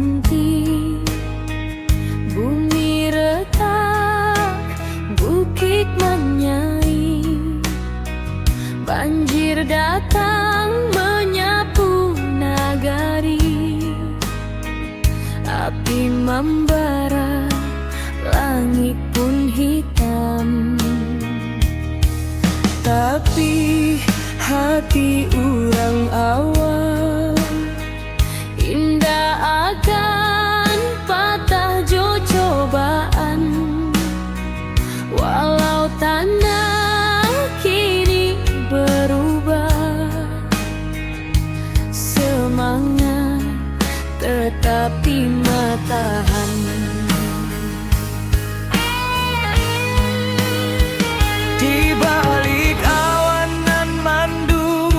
berhenti. Bumi retak, bukit menyai, banjir datang menyapu nagari. Api membara, langit pun hitam. Tapi hati urang awal indah akan patah jo cobaan. Walau tanah kini berubah, semangat tetap tahan. Di balik awan nan mandung,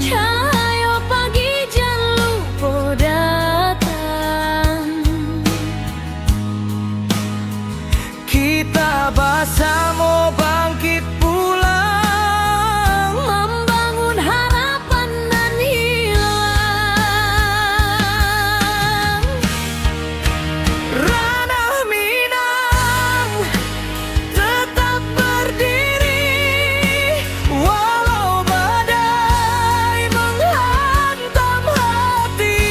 cahaya pagi jan lupa datang. Kita bersama bangkit pulang, membangun harapan nan hilang. Ranah Minang tetap berdiri, walau badai menghantam hati.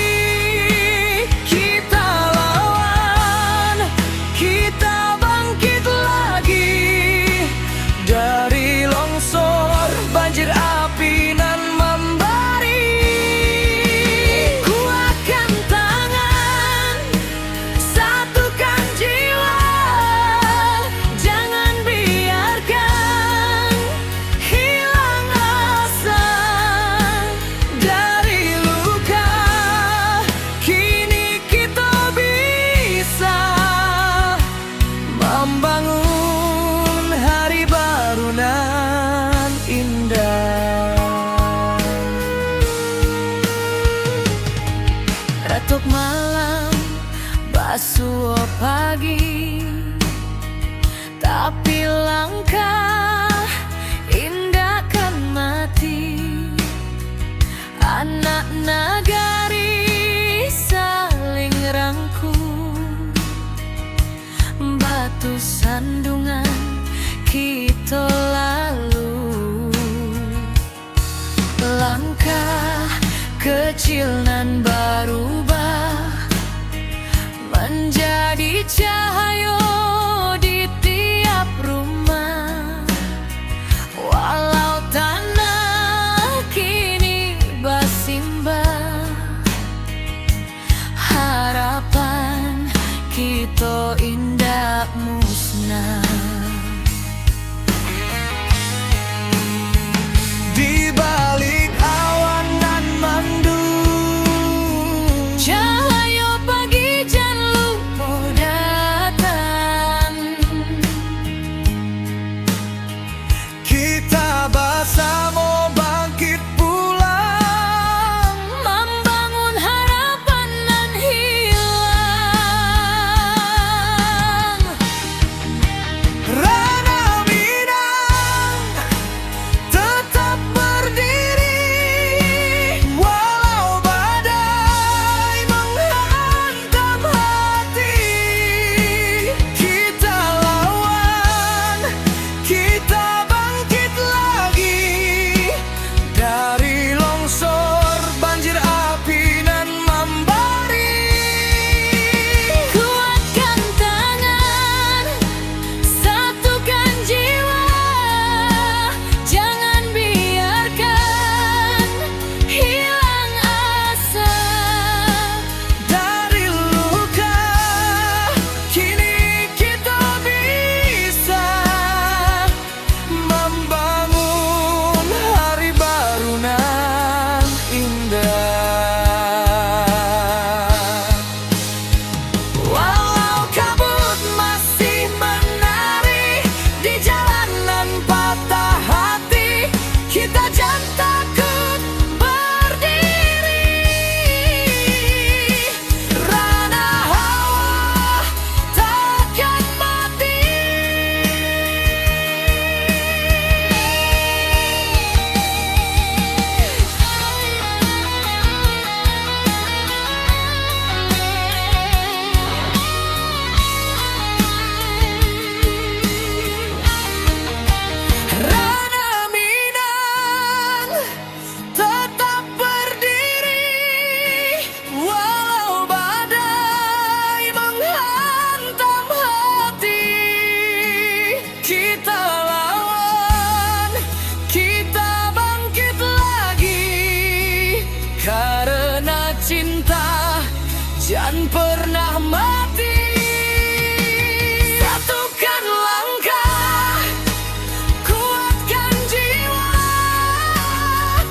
Kita lawan, kita bangkit lagi. Dari longsor, banjir api nan membari, kuatkan tangan, satukan jiwa. Jangan biarkan hilang asa. Dari luka, kini kita bisa membangun hari baru nan indah. Retuk malam, basuh pagi, tapi langkah indah kan mati. Anak nagari saling rangkul, batu sandungan kita lalu. Langkah kecil nan berubah menjadi cahaya di tiap rumah. Walau tanah kini bersimbah, harapan kita indah musnah. Di balik awan nan mandung, cahaya pagi jan lupa datang. Kita bersama bangkit pulang, membangun harapan nan hilang. jangan pernah mati. Satukan langkah, kuatkan jiwa,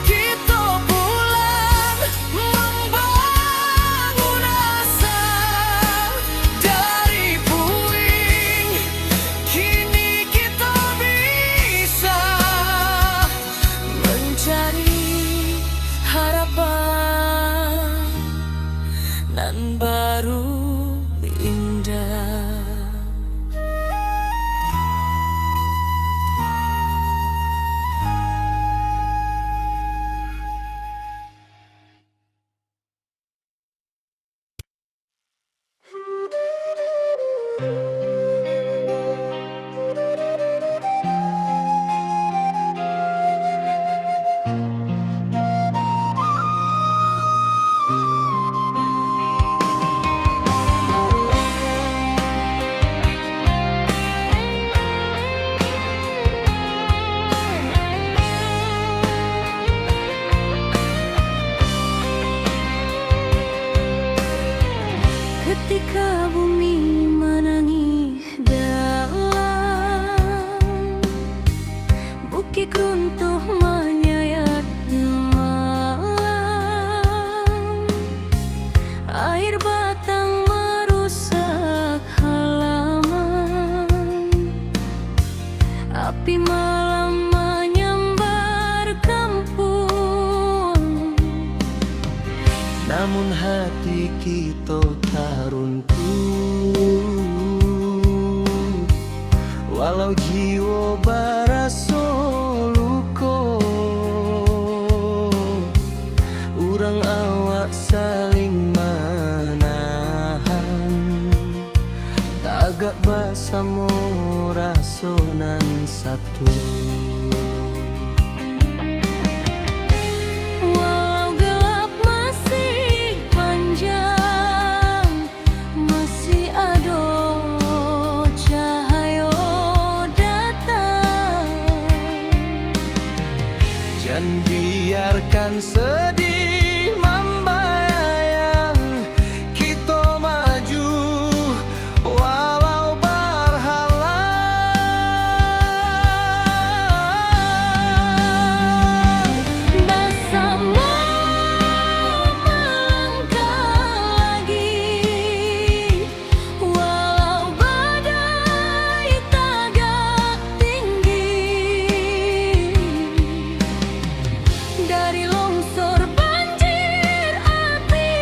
kita pulang membangun asa. Dari puing, kini kita bisa mencari harapan nan baru indah. Ketika bumi menangis dalam, bukit runtuh menyayat malam, air batang merusak halaman, api malam menyambar kampung. Namun hati kita tak runtuh, walau jiwa baraso luko. Urang awak saling menahan, tagak basamo rasonan satu. Walau gelap masih panjang, masih ada cahaya datang. Jangan biarkan sedih membayang, kita maju walau berhalang. Bersama melangkah lagi, walau badai tagak tinggi. Dari longsor banjir api,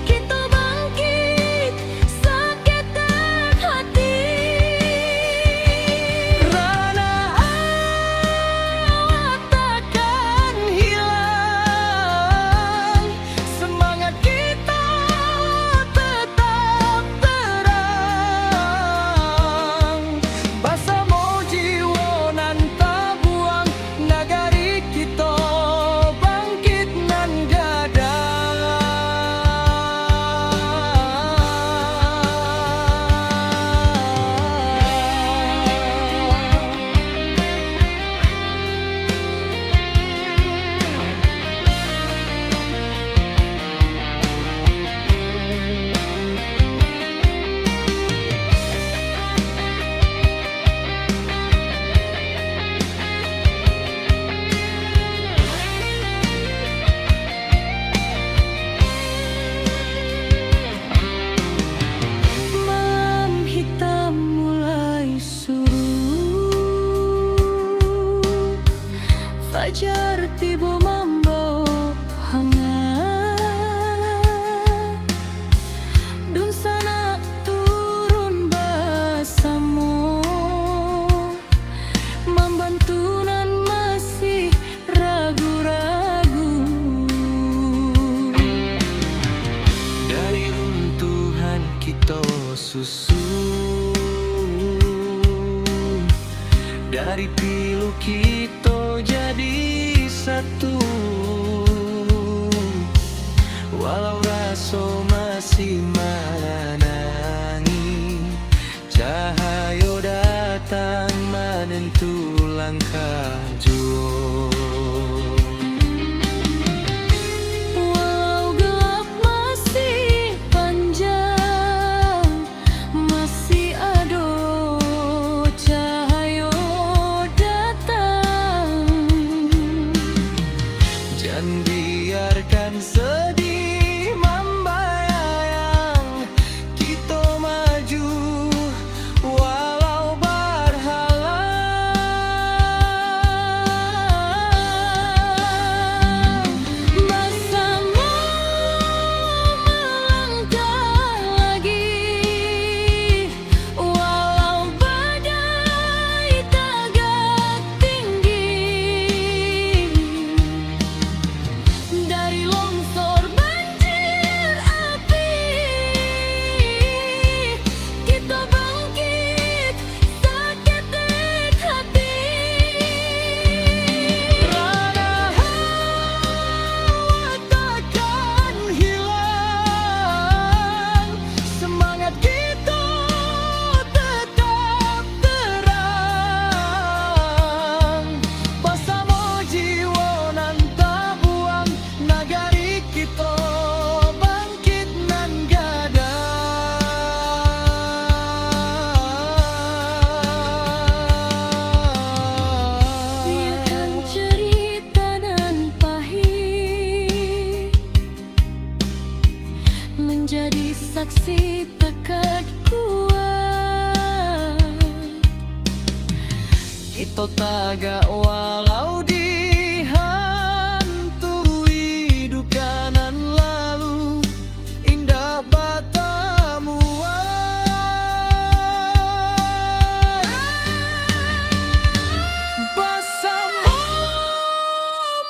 kita bangkit seketek hati. Rana awak takkan hilang, semangat kita tetap terang. Basamo jiwa nan tabuang, nagari kita bangkit nan gadang. Malam hitam mulai surut, fajar tiba membawa hangat. Dun sana turun basamo, membantu nan masih ragu-ragu. Dari runtuhan kita susun, dari pilu kita jadi satu. Walau raso masih menangi, cahaya datang menentu langkah jua. Walau gelap jadi saksi pekat kuat. Kita tagak walau dihantui duka nan lalu, indah batamu bersama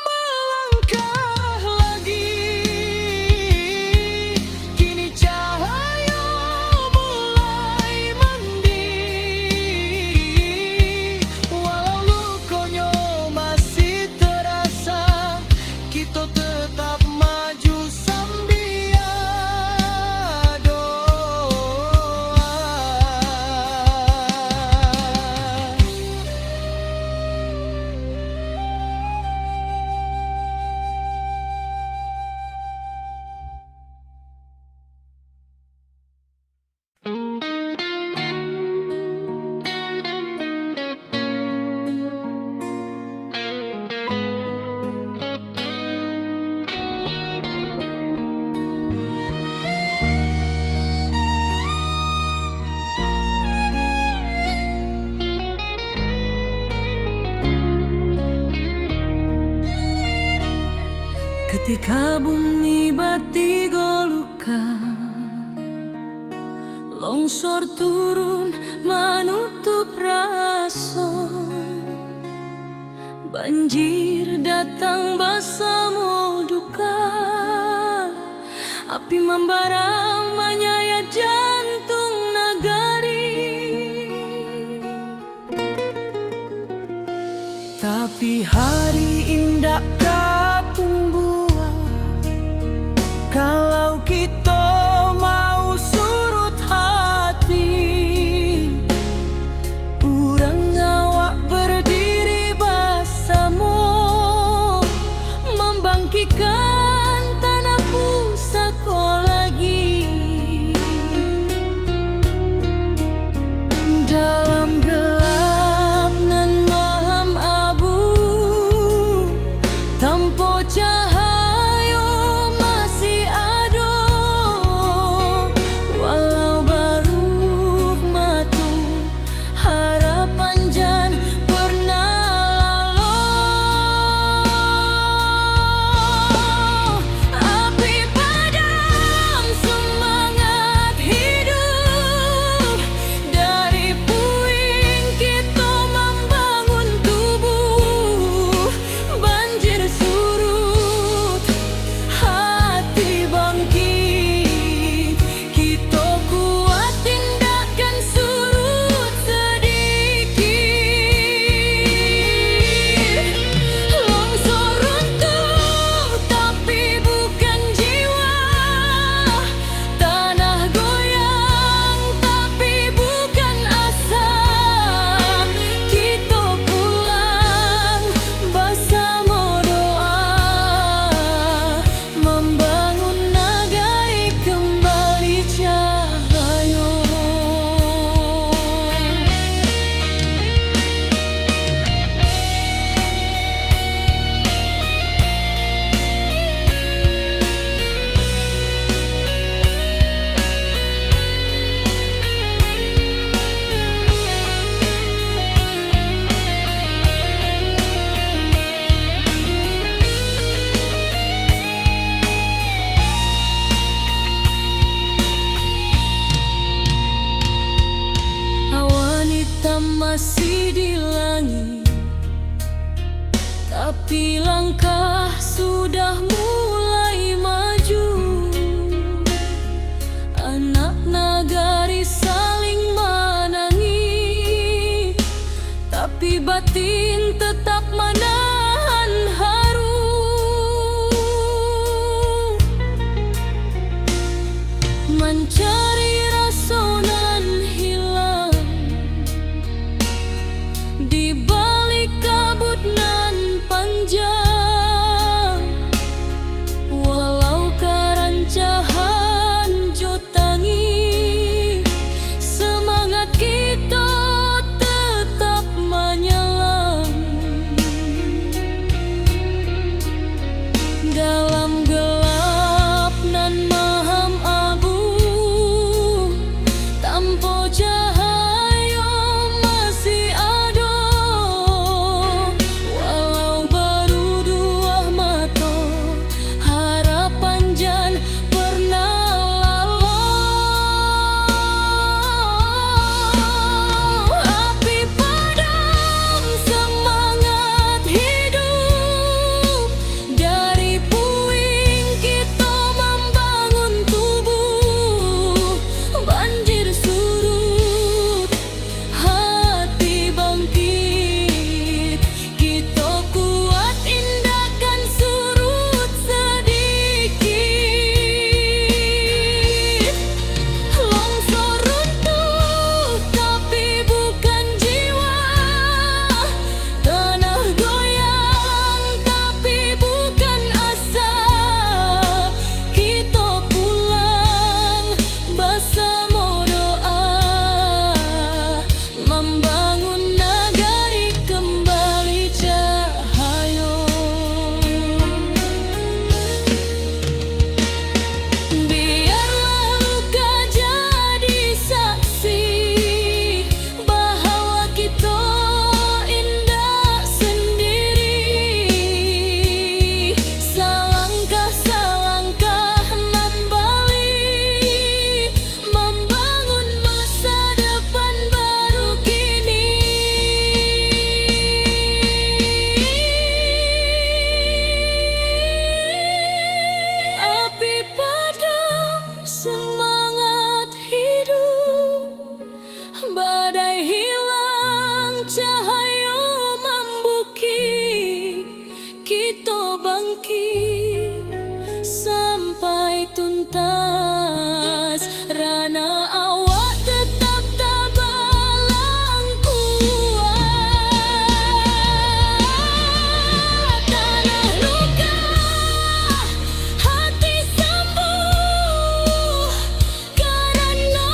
melangkah lagi. Kini cahaya mulai mending, walau lukanya masih terasa, kita tetap maju sambil doa. Ketika bumi bati goluka, longsor turun menutup rasa, banjir datang bersama duka, api membara menyayat jantung nagari. Tapi hari indah kapung buah, kalau kita mau surut hati, urang awak berdiri bersama, membangkitkan tanah pusaka lagi. Dalam gelap nan malam abu, tanpa cahaya masih ada, walau baru matu harapan jan pernah lalu. Api padam semangat hidup, dari puing kita membangun tubuh. Banjir surut, hati bangkit, kita kuat tindakan surut sedikit. Longsor runtuh tapi bukan jiwa, tanah goyang tapi bukan asa. Kita pulang bersama doa, membangun negeri kembali cahaya. Awan hitam masih di langit, tapi langkah sudah mulai maju. Anak nagari saling menangis, tapi batin tetap menahan haru. Mencari rasa nan hilang di balik kabut nan panjang. sampai tuntas. Rana awak tetap tabalang kuat. Tanah luka, hati sembuh, karena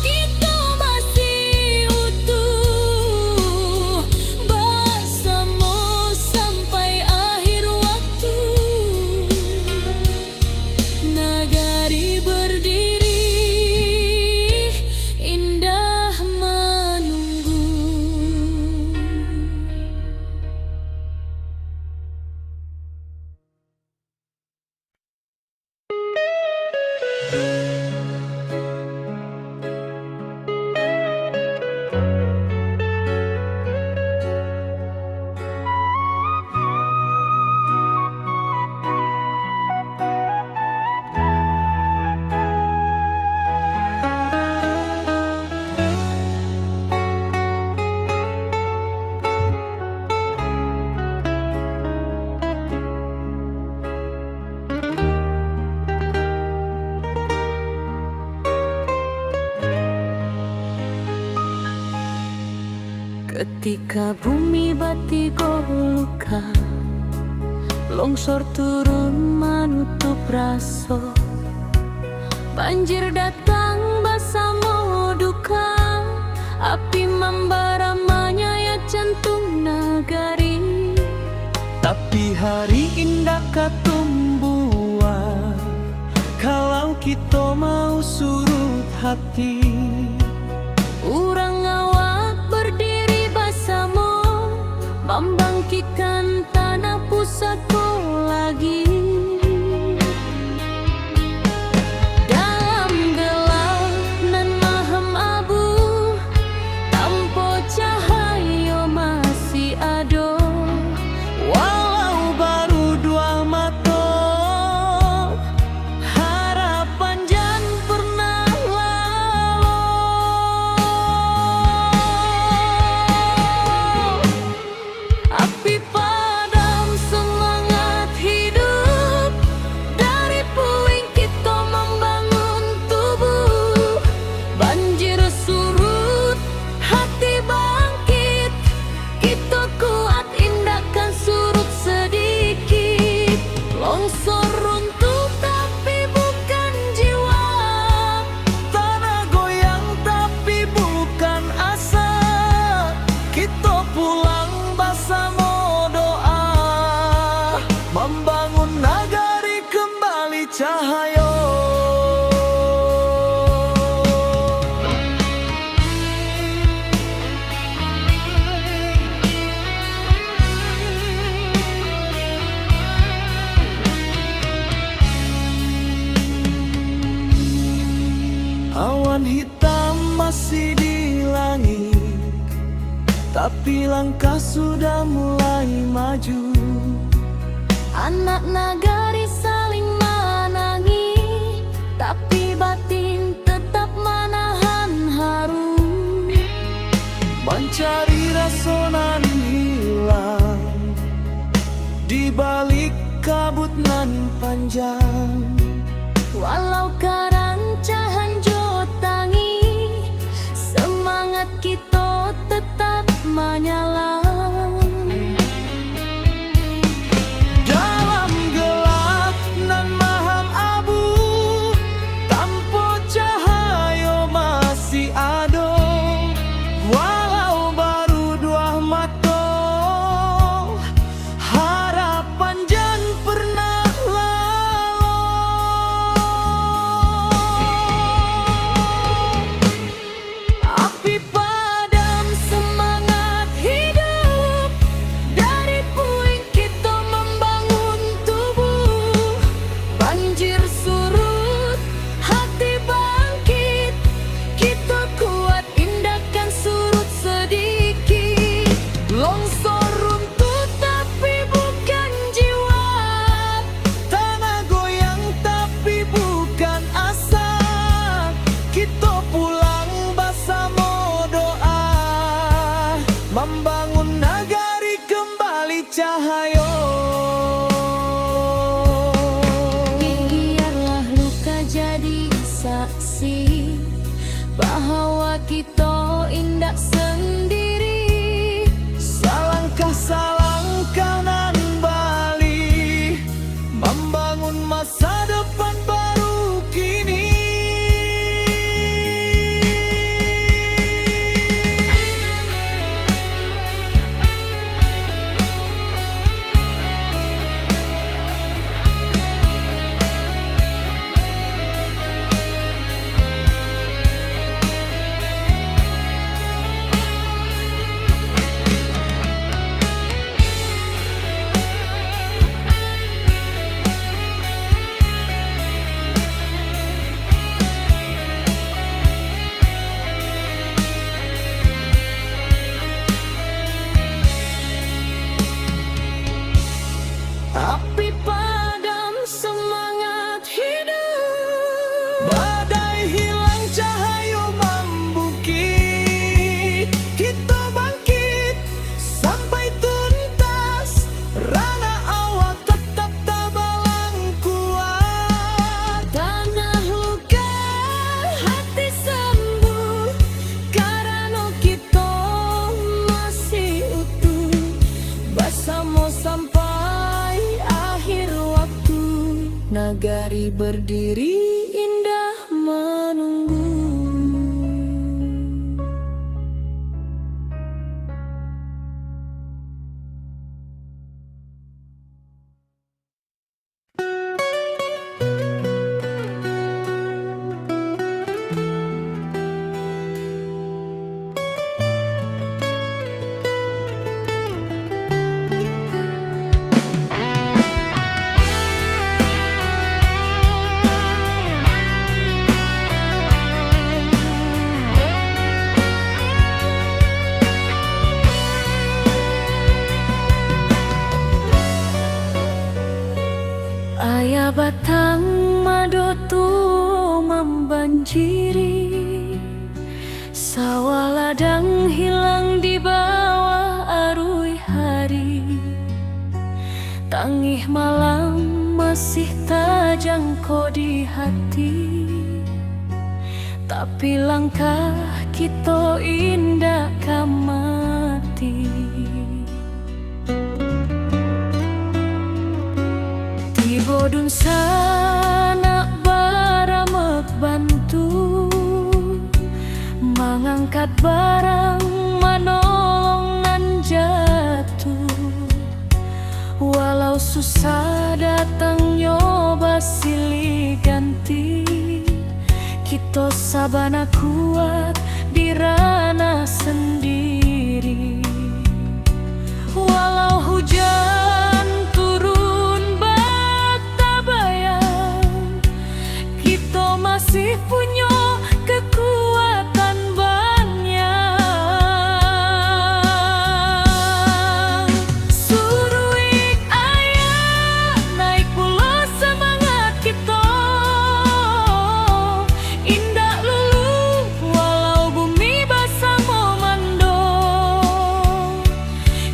kita masih utuh bersama sampai akhir waktu. Nagari berdiri, indah menunggu. Ketika bumi batigo luka, longsor turun menutup raso, banjir datang bersama duka, api membara menyayat jantung nagari. Tapi hari indah katumbuhan kalau kita mau surut hati. Urang awak berdiri bersama, membangkitkan tanah pusaka lagi. Dalam gelap nan mahem abu, tanpa cahaya masih ada. Walau baru dua mata, harapan jangan pernah lalu. Api padam semangat hidup, dari puing kita membangun tubuh. Banjir surut, hati bangkit, kita kuat indahkan surut sedikit. Longsor runtuh tapi bukan jiwa, Tanah goyang tapi bukan asa. Kita pulang bersama doa, membangun nagari kembali cahaya. Awan hitam masih di langit, tapi langkah sudah mulai maju. anak nagari saling menangi, tapi batin tetap menahan haru. Mencari rasa nan hilang di balik kabut nan panjang. Walau karancahan jotangi, semangat kita tetap menyala. Dalam gelap nan maham abu, tanpa cahaya masih ada. Walau baru dua mata, harapan jangan pernah lalu. kasih, bahwa kita indah sendiri. Salangkah nan balik membangun masa depan baru kini. Api padam, semangat hidup. Badai hilang, cahaya membukit. Kita bangkit sampai tuntas. Rana awak tetap tabalang kuat. Tanah luka, hati sembuh, karena kita masih utuh. Bersama sampai akhir waktu, nagari berdiri indah menunggu. Ayah batang madu tua membanjiri, sawah ladang hilang di bawah arus hari. Tangih malam masih terjangkau di hati, tapi langkah kita indah kamati. Bodun sana baramek bantu, mengangkat barang menolong nan jatuh. Walau susah datang nyoba silih ganti, kita sabana kuat di ranah sendiri. Walau hujan turun masih punya kekuatan banyak. Suruh ayah naik pula semangat kita, indah lulu walau bumi basah memando.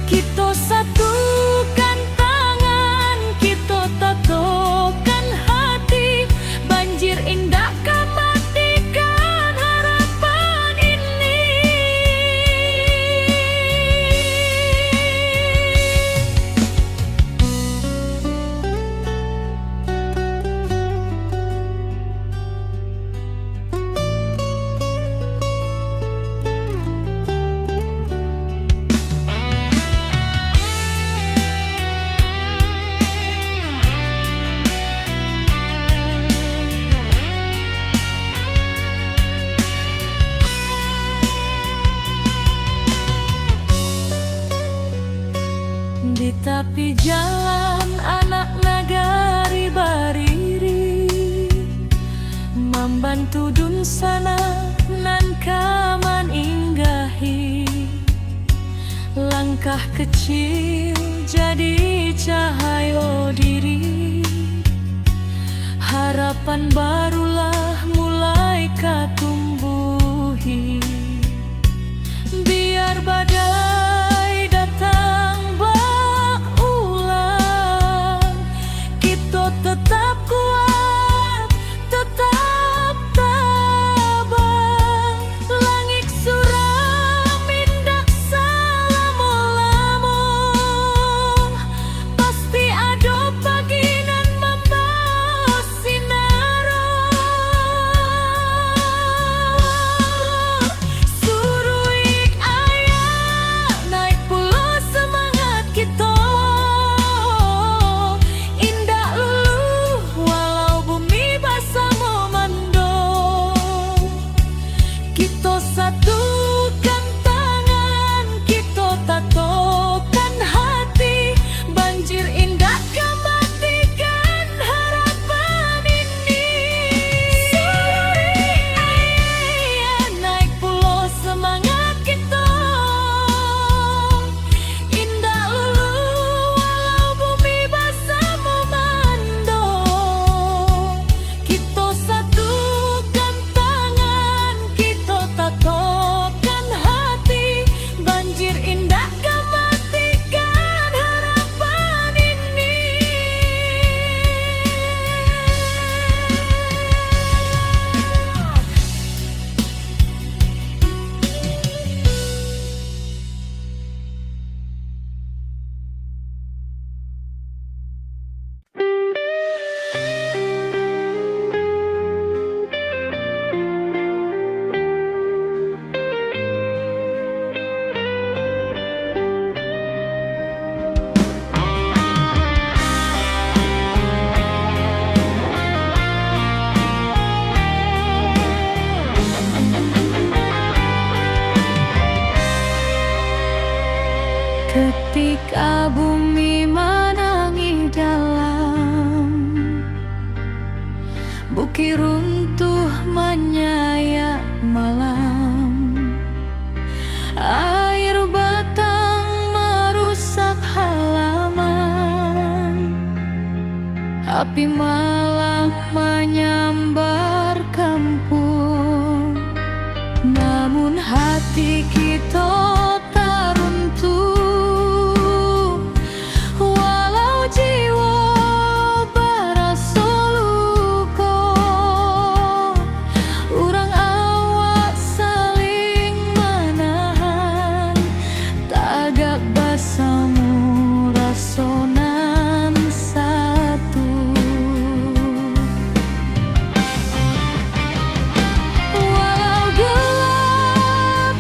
Kita satukan tangan, kita tatokan hati, banjir indah matikan harapan ini. Di tepi jalan anak nagari bariri, membantu dun sana nan kaman inggahi. Langkah kecil jadi cahaya diri, harapan barulah mulai katumbuhi. Biar badai datang berulang, kita tetap kuat, tetap tahan. bukit runtuh menyayat malam, air batang merusak halaman, api malam menyambar kampung. Namun hati kita tak runtuh, walau jiwa berasa luka. Urang awak saling menahan, tagak basamu rasonan satu. Walau gelap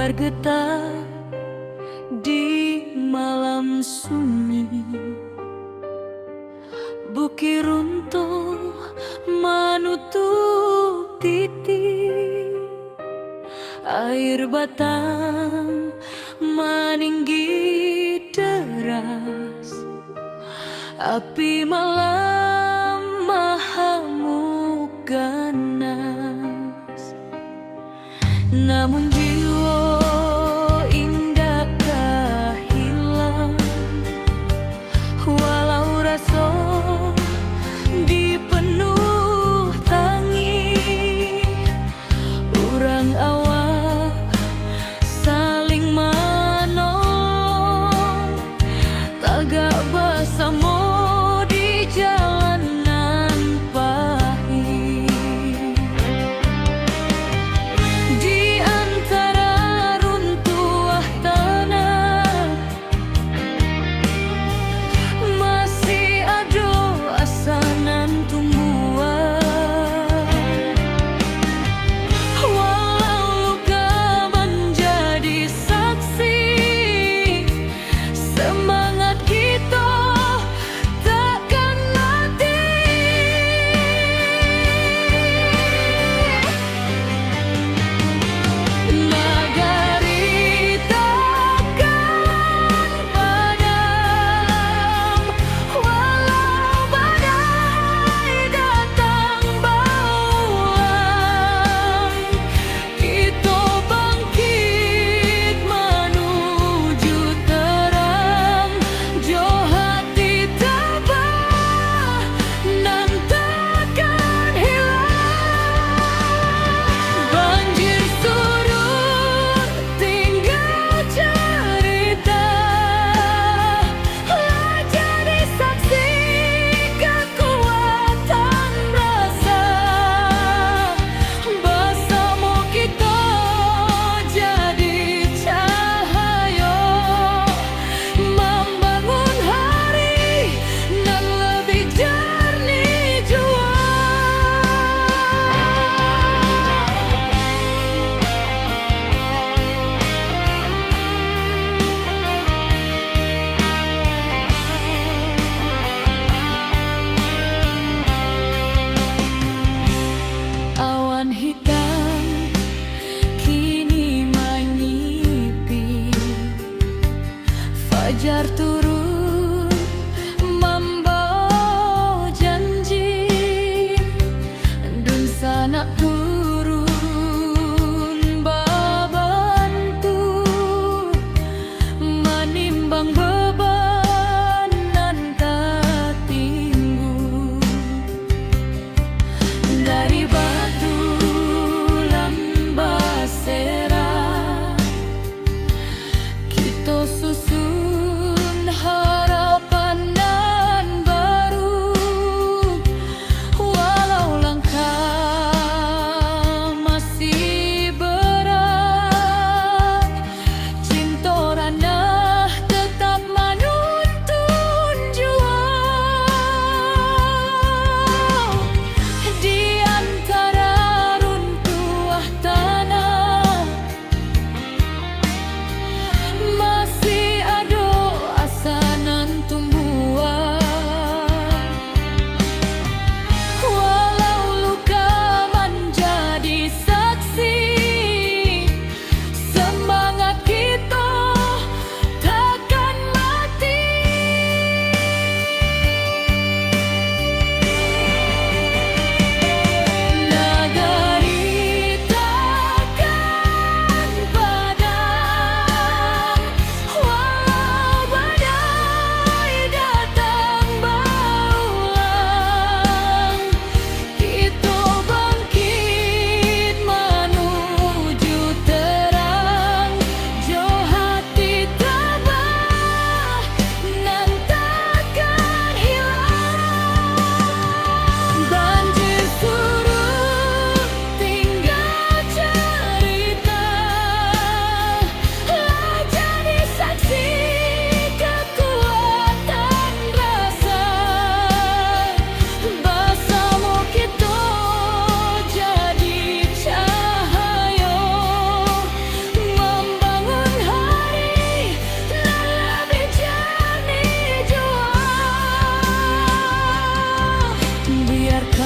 bergetar di malam sunyi. Bukit runtuh menutup titik, air batang meninggi deras, api malam mahamuk ganas. Namun jiwa indakkah hilang, walau rasa dipenuh tangi. Urang awak saling menolong, tagak bersama di jalan.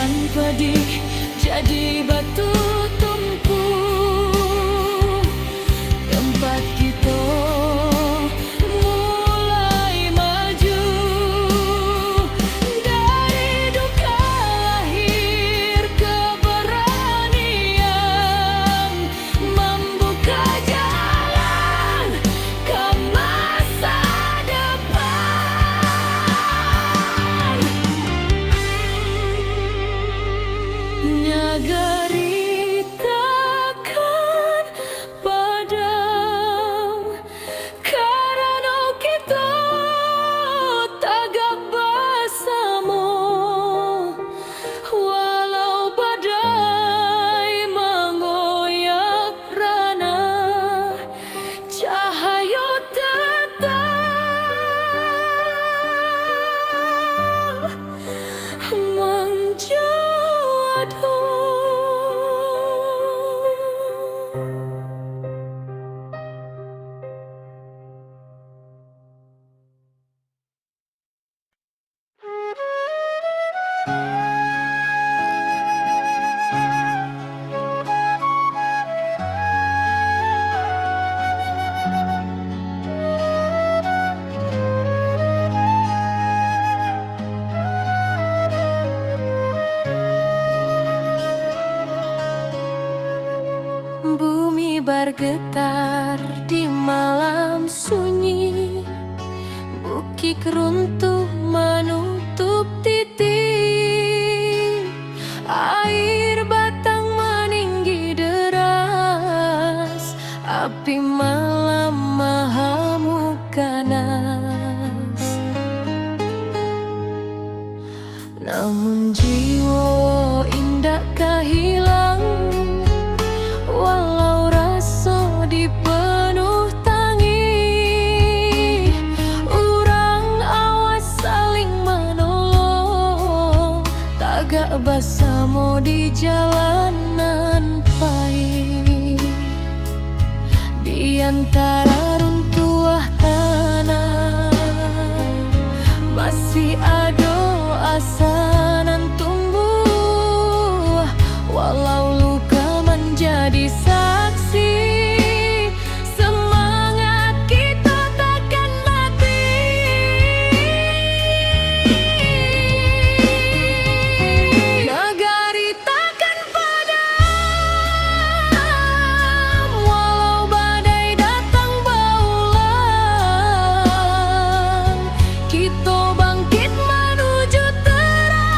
Lahan padi jadi batu tumpu, tempat kita mulai maju. Dari duka lahir keberanian, membuka jalan ke masa depan. Nagari takkan padam karena kita tagak bersama. Walau badai menggoyak rana, cahaya tetap menjadi. Bumi bergetar di malam sunyi, bukit runtuh menutup titik, air batang meninggi deras, api malam mengamuk ganas. Namun jiwa indah kehilang, walau rasa dipenuh tangi. Urang awas saling menolong, tagak bersama di jalanan pahit. Di antara runtuhan tanah masih ada asa nan tumbuh, walau luka menjadi saksi. Semangat kita takkan mati. Nagari takkan padam, walau badai datang berulang. Kita bangkit menuju terang.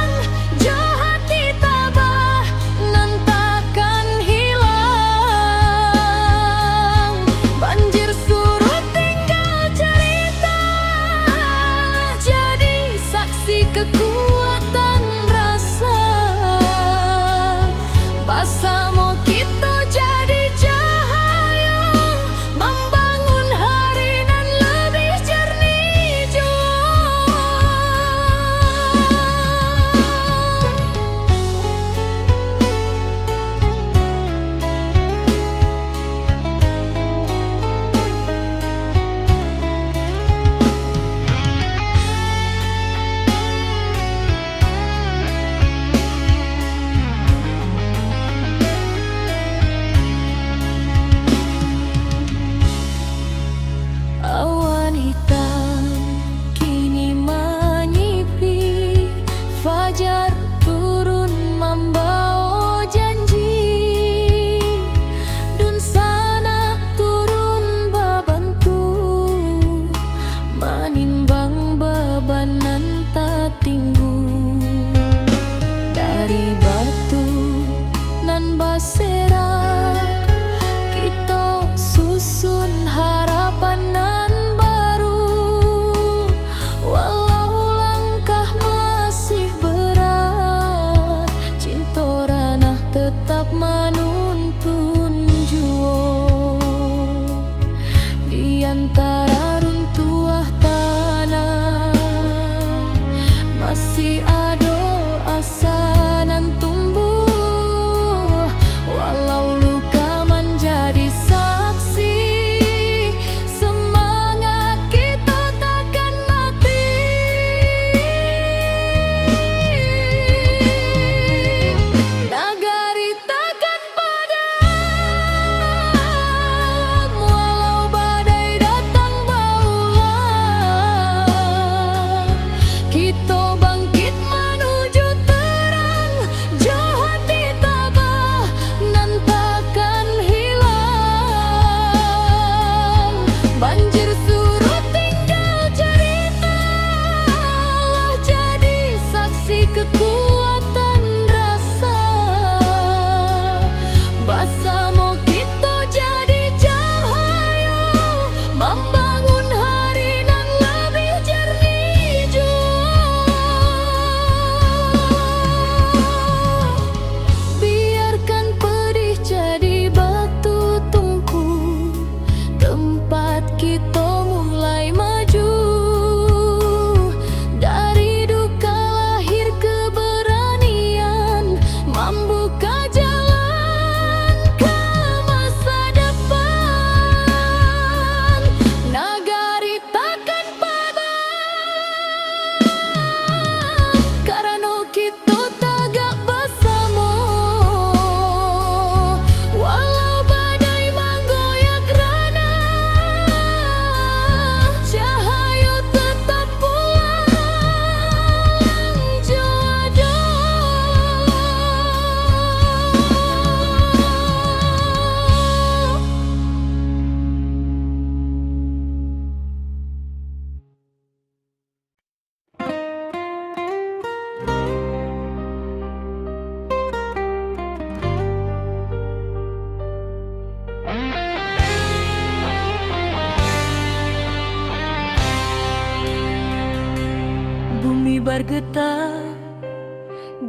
bergetar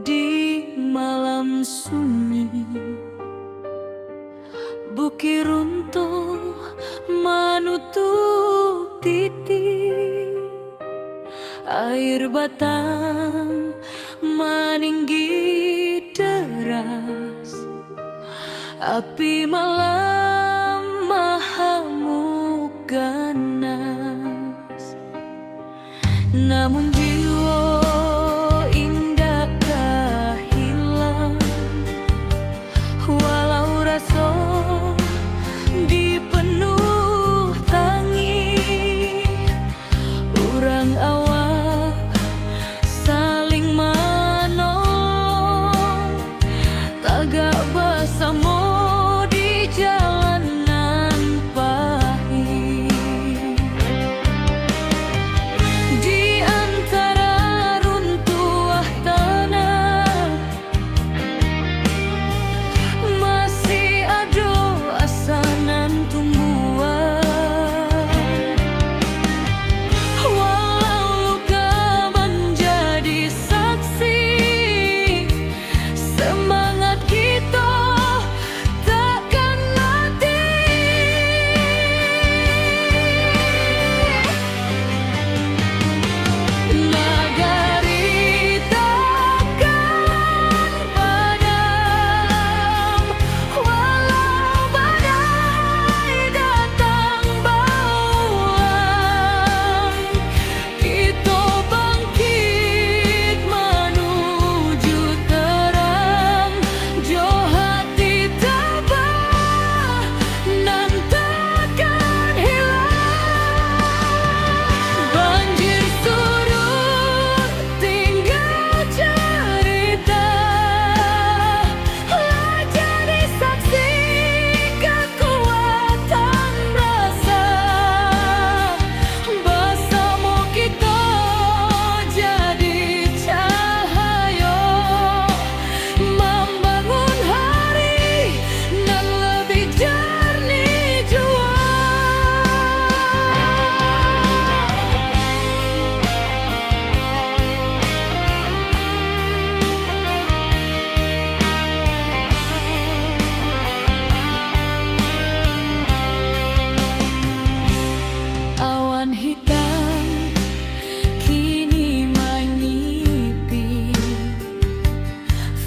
di malam sunyi. Bukit runtuh menutup titik, air batang meninggi deras, api malam mahamuk ganas. Namun jiwa indakkah hilang, walau rasa dipenuh tangi. Urang awak saling menolong, tagak bersama di jalanan pahit. Di antara runtuh tanah masih ada asanan tumbuhan. Walau luka menjadi saksi, semangat kita takkan mati. Nagari takkan padam, walau badai datang bauan. Kita bangkit menuju terang, jo hati tabah nan takkan hilang. Banjir surut tinggal cerita, jadi saksi kekuatan rasa. Bersama kita jadi cahaya, membangun hari nan lebih jernih jua. Awan hitam kini menyipi,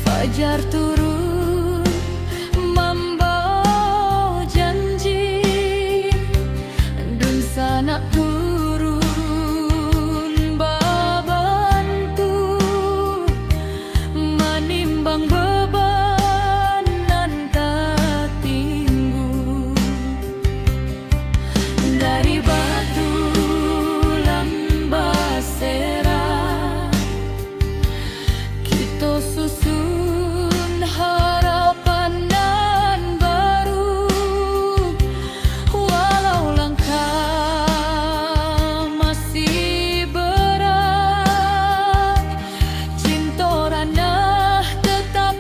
fajar turun membawa janji. Dan sanak turun babantu, menimbang beban nan tak tinggu. Dari batu lambasera kita susun harapan nan baru. Walau langkah masih berat, cinta ranah tetap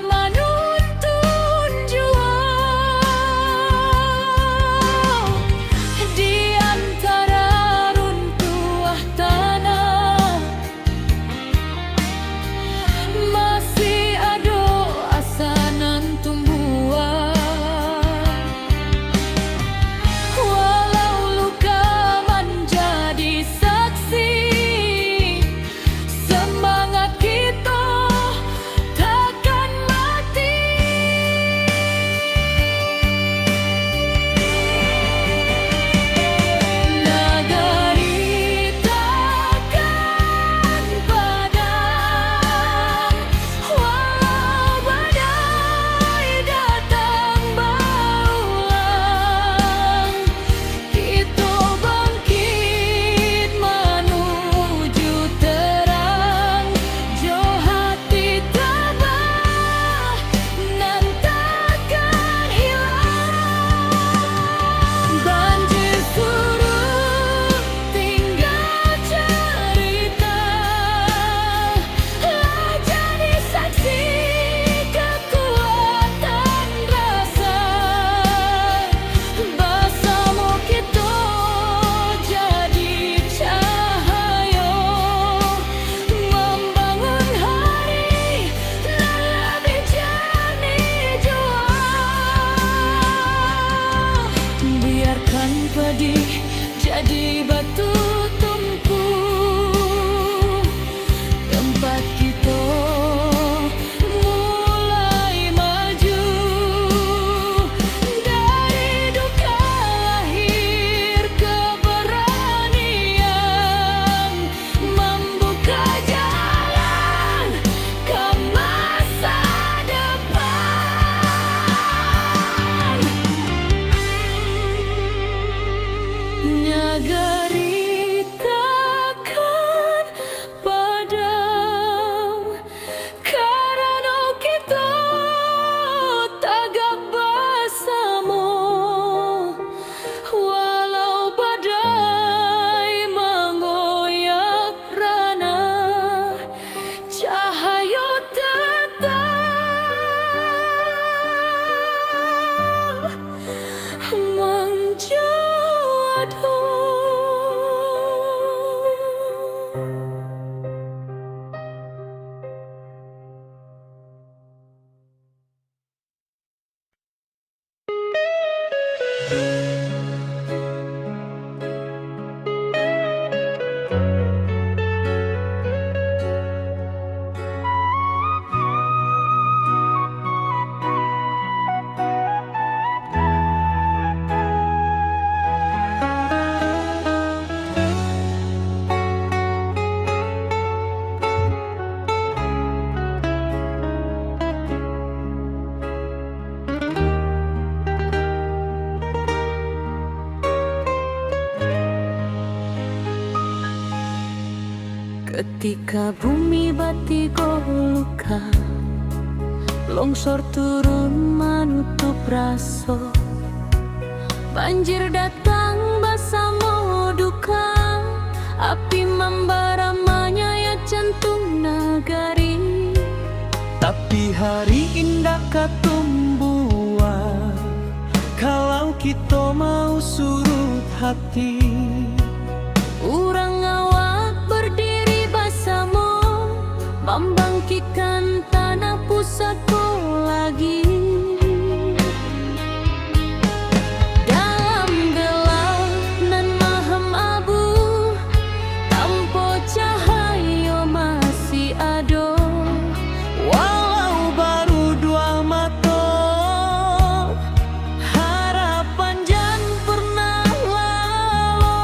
Ketika bumi batigo luka, longsor turun menutup raso, banjir datang bersama duka, api membara menyayat jantung nagari. Tapi hari indah katumbuhan kalau kita mau surut hati. Urang awak berdiri bersama, membangkitkan tanah pusatku lagi. Dalam gelap nan mahem abu, tanpa cahaya masih ada. Walau baru dua mata, harapan jan pernah lalu.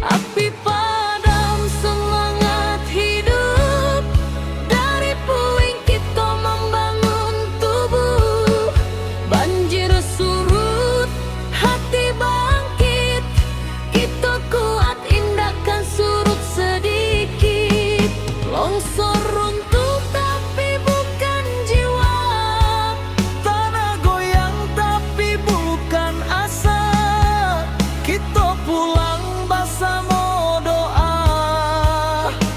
Api padam semangat hidup, dari puing kita membangun tubuh. Banjir surut, hati bangkit, kita kuat indahkan surut sedikit. Longsor runtuh tapi bukan jiwa, Tanah goyang tapi bukan asa. Kita pulang bersama doa,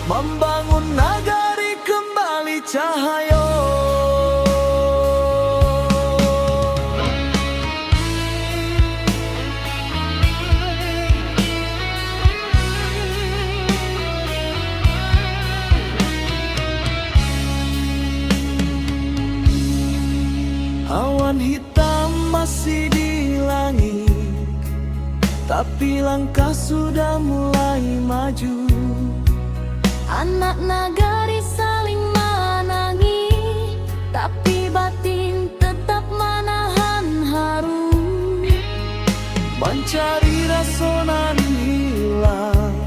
membangun nagari kembali cahaya. Awan hitam masih di langit, tapi langkah sudah mulai maju. anak nagari saling menangi, tapi batin tetap menahan haru. Mencari rasa nan hilang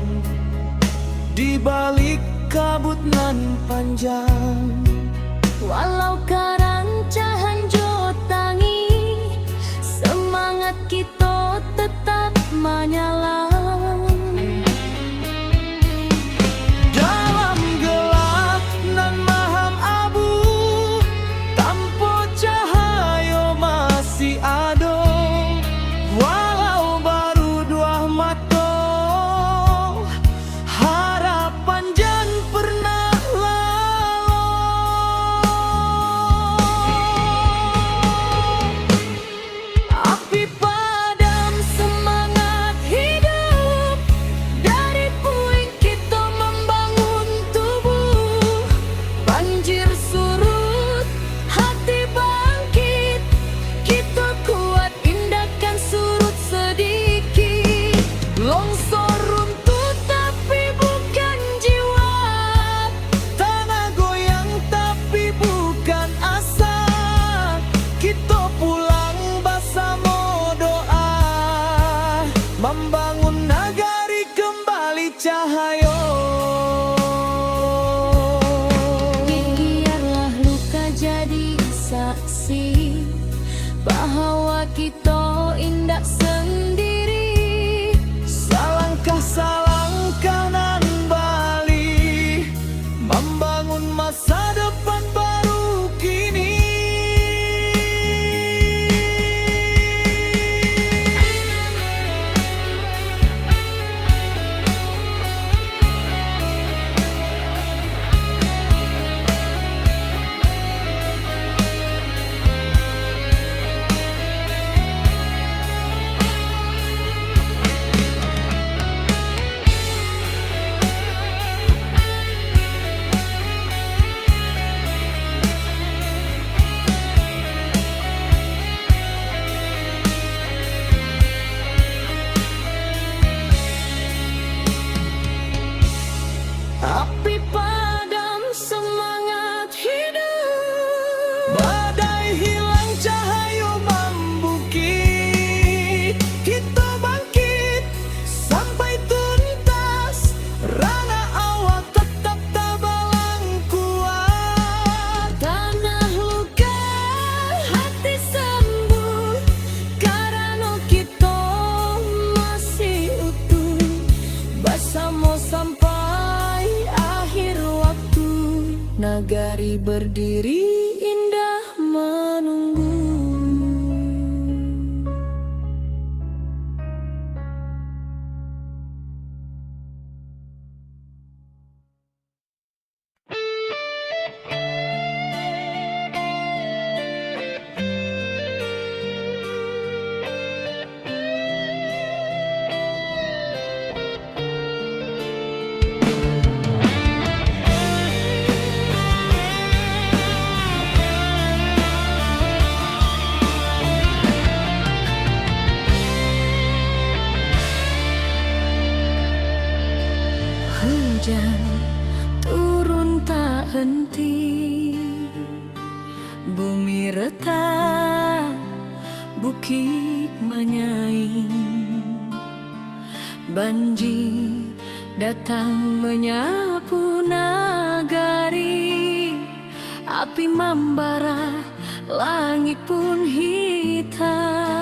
di balik kabut nan panjang. Walau karancahan jotangi, semangat kita tetap menyala. Dalam gelap nan maham abu, tanpa cahaya masih ada. Walau baru dua mata, harapan jan pernah lalu. Api padam semangat hidup, Nagari berdiri indah menunggu. Hujan turun tak henti, bumi retak, bukit menyaing. Banjir datang menyapu nagari, api membara, langit pun hitam.